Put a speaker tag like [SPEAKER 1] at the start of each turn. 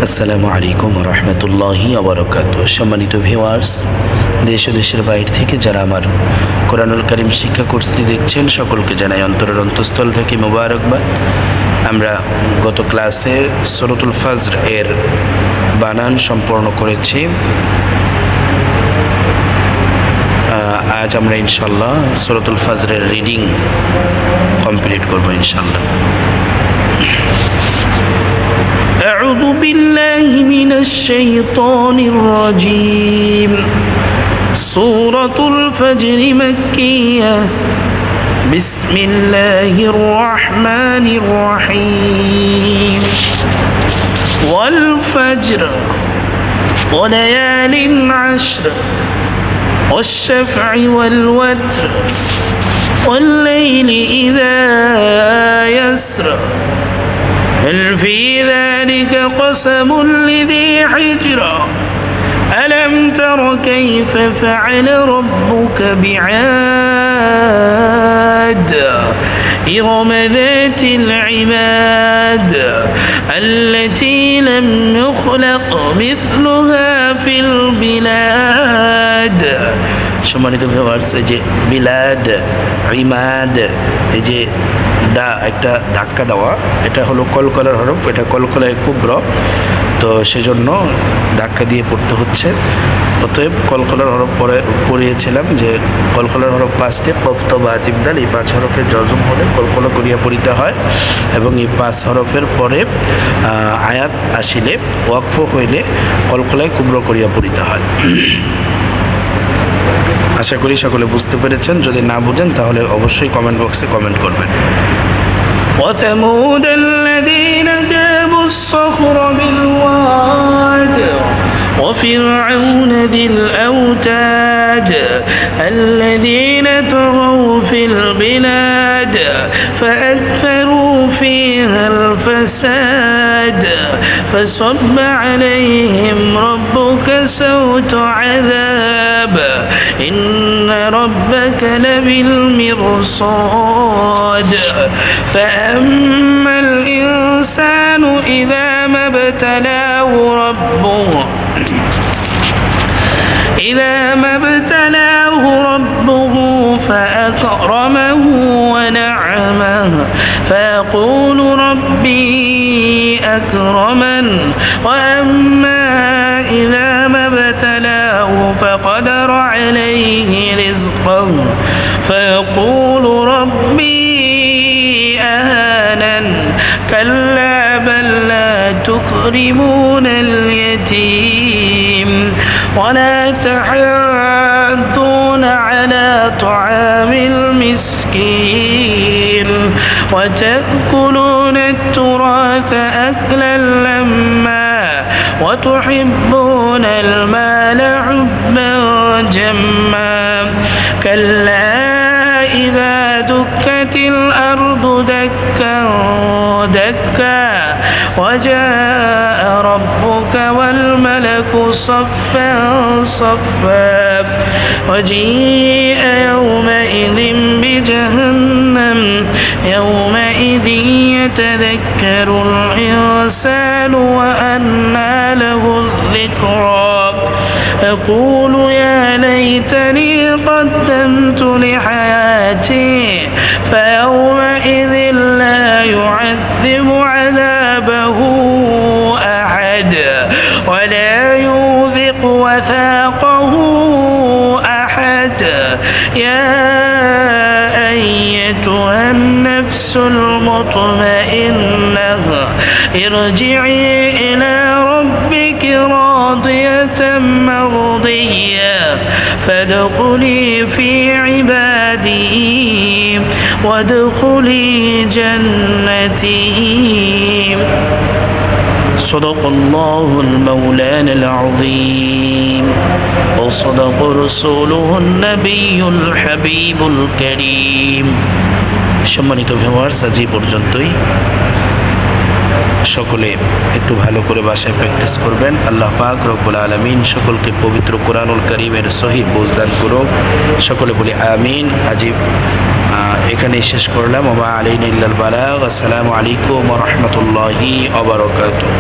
[SPEAKER 1] আসসালামু আলাইকুম রহমতুল্লাহি আবরকাত। সম্মানিত ভিউয়ার্স, দেশ ও দেশের বাইরে থেকে যারা আমার কোরআনুল কারীম শিক্ষা কোর্সটি দেখছেন, সকলকে জানাই অন্তরের অন্তঃস্থল থেকে মোবারকবাদ। আমরা গত ক্লাসে সূরাতুল ফজর এর বানান সম্পূর্ণ করেছি। আজ আমরা ইনশাল্লাহ সূরাতুল ফজরের রিডিং কমপ্লিট করব ইনশাল্লাহ। أعوذ بالله من الشيطان الرجيم. سورة الفجر مكية. بسم الله الرحمن الرحيم. والفجر وليال عشر والشفع والوتر والليل إذا يسر هل في ذلك قسم لذي حجر ألم تر كيف فعل ربك بعاد إرم ذات العماد التي لم يخلق مثلها في البلاد. সম্মানিত ভিউয়ার্স, এই যে বিলাদ, ইমাদ, এই যে দা একটা ধাক্কা দেওয়া, এটা হলো কলকলার হরফ, এটা কলকলায় কুব্র, তো সেজন্য ধাক্কা দিয়ে পড়তে হচ্ছে। অতএব কলকলার হরফ পড়িয়েছিলাম যে কলকলার হরফ 5টে, কফ তো বা জিম দাল, এই 5 হরফের জজম হলে কলকলা করিয়া পড়িতে হয়, এবং এই 5 হরফের পরে আয়াত আসিলে ওয়াকফ হইলে কলকলায় কুব্র করিয়া পড়িতে হয়। আশা করি সকলে বুঝতে পেরেছেন। যদি না বুঝেন তাহলে অবশ্যই কমেন্ট বক্সে কমেন্ট করবেন। وثمود الذين جابوا الصخر بالواد وفرعون ذي الأوتاد الذين طغوا في البلاد فأكثروا فيها الفساد فصب عليهم ربك سوط عذاب إن ربك لبالمرصاد فأما الإنسان إذا ما ابتلاه ربه فأكرمه ونعمه فيقول ربي أكرمن وأما إذا ما ابتلاه فقدر عليه رزقه فيقول ربي أهانن كلا بل لا تكرمون اليتيم ولا تحاضون على طعام المسكين وتأكلون التراث أكلا لما وتحبون المال حبا جما كلا إذا دكت الأرض دكا دكا وجاء ربك والملك صفا صفا وجيء يومئذ بجهنم يومئذ يتذكر الإنسان وأنى له الذكرى يقول يا ليتني قدمت لحياتي فيومئذ لا يعذب عذابه أحد ولا يوثق وثاقه أحد يا أيتها النفس المطمئنة ارجعي إلى ربك راضية مرضية فادخلي في عبادي وادخلي جنتي. صدق الله المولان العظيم وصدق رسوله النبي الحبيب الكريم. সম্মানিত ভিউয়ার্স, আজ এই পর্যন্তই। সকলে একটু ভালো করে বাসায় প্র্যাকটিস করবেন। আল্লাহ পাক রব্বুল আলামিন সকলকে পবিত্র কোরআনুল কারীমের সহিহ বুঝদান করুক। সকলে বলি আমিন। আজীব এখানেই শেষ করলাম। ওয়া আলাইনা ইল্লাল বালাগ। আসসালামু আলাইকুম ওয়া রাহমাতুল্লাহি ওয়া বারাকাতুহু।